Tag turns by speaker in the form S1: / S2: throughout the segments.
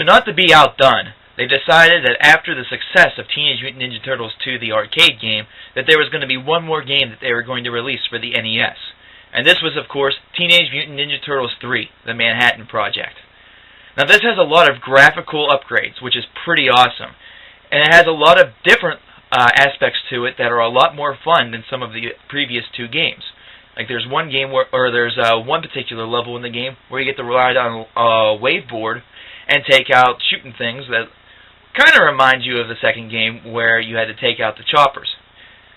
S1: not to be outdone, they decided that after the success of Teenage Mutant Ninja Turtles 2, the arcade game, that there was going to be one more game that they were going to release for the NES. And this was, of course, Teenage Mutant Ninja Turtles 3, the Manhattan Project. Now, this has a lot of graphical upgrades, which is pretty awesome. And it has a lot of different aspects to it that are a lot more fun than some of the previous two games. Like there's one game there's one particular level in the game where you get to ride on a waveboard and take out shooting things that kind of reminds you of the second game where you had to take out the choppers.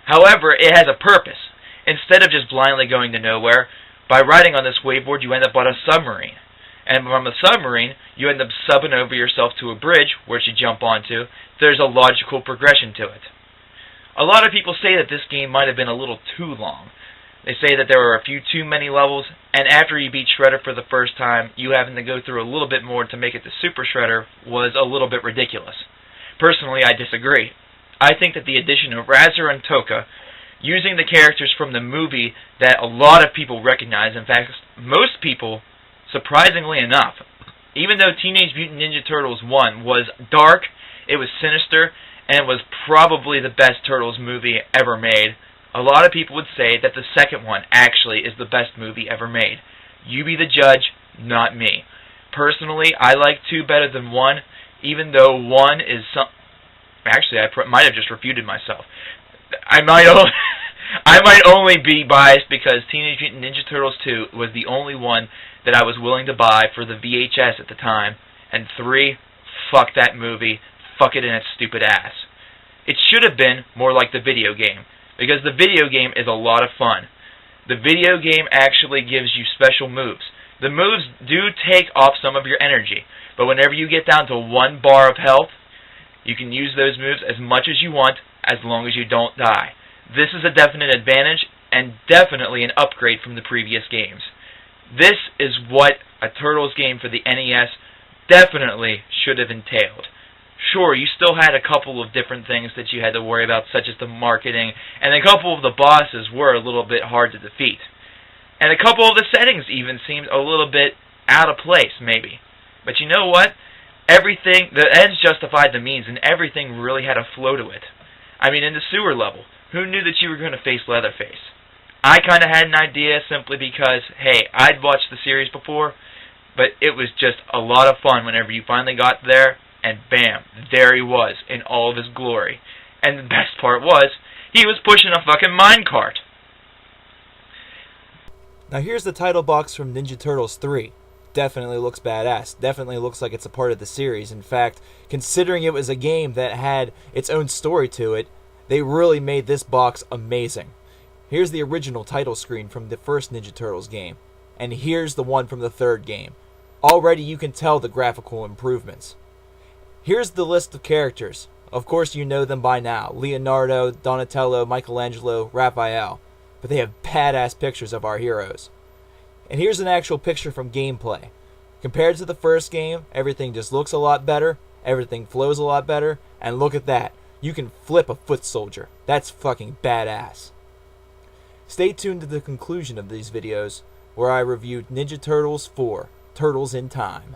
S1: However, it has a purpose. Instead of just blindly going to nowhere, by riding on this waveboard you end up on a submarine. And from a submarine, you end up subbing over yourself to a bridge, which you jump onto. There's a logical progression to it. A lot of people say that this game might have been a little too long. They say that there were a few too many levels, and after you beat Shredder for the first time, you having to go through a little bit more to make it to Super Shredder was a little bit ridiculous. Personally, I disagree. I think that the addition of Razor and Tokka, using the characters from the movie that a lot of people recognize, in fact, most people, surprisingly enough, even though Teenage Mutant Ninja Turtles 1 was dark, it was sinister, and was probably the best Turtles movie ever made, a lot of people would say that the second one actually is the best movie ever made. You be the judge, not me. Personally, I like 2 better than 1, even though 1 is some... Actually, I might have just refuted myself. I might only be biased because Teenage Mutant Ninja Turtles 2 was the only one that I was willing to buy for the VHS at the time, and 3, fuck that movie, fuck it in its stupid ass. It should have been more like the video game, because the video game is a lot of fun. The video game actually gives you special moves. The moves do take off some of your energy, but whenever you get down to 1 bar of health, you can use those moves as much as you want, as long as you don't die. This is a definite advantage, and definitely an upgrade from the previous games. This is what a Turtles game for the NES definitely should have entailed. Sure, you still had a couple of different things that you had to worry about, such as the marketing, and a couple of the bosses were a little bit hard to defeat. And a couple of the settings even seemed a little bit out of place, maybe. But you know what? Everything, the ends justified the means, and everything really had a flow to it. I mean, in the sewer level, who knew that you were going to face Leatherface? I kind of had an idea simply because, hey, I'd watched the series before, but it was just a lot of fun whenever you finally got there, and bam, there he was in all of his glory. And the best part was, he was pushing a fucking minecart.
S2: Now here's the title box from Ninja Turtles 3. Definitely looks badass. Definitely looks like it's a part of the series. In fact, considering it was a game that had its own story to it, they really made this box amazing. Here's the original title screen from the first Ninja Turtles game. And here's the one from the third game. Already you can tell the graphical improvements. Here's the list of characters. Of course you know them by now. Leonardo, Donatello, Michelangelo, Raphael. But they have badass pictures of our heroes. And here's an actual picture from gameplay. Compared to the first game, everything just looks a lot better, everything flows a lot better, and look at that. You can flip a foot soldier. That's fucking badass. Stay tuned to the conclusion of these videos, where I review Ninja Turtles 4, Turtles in Time.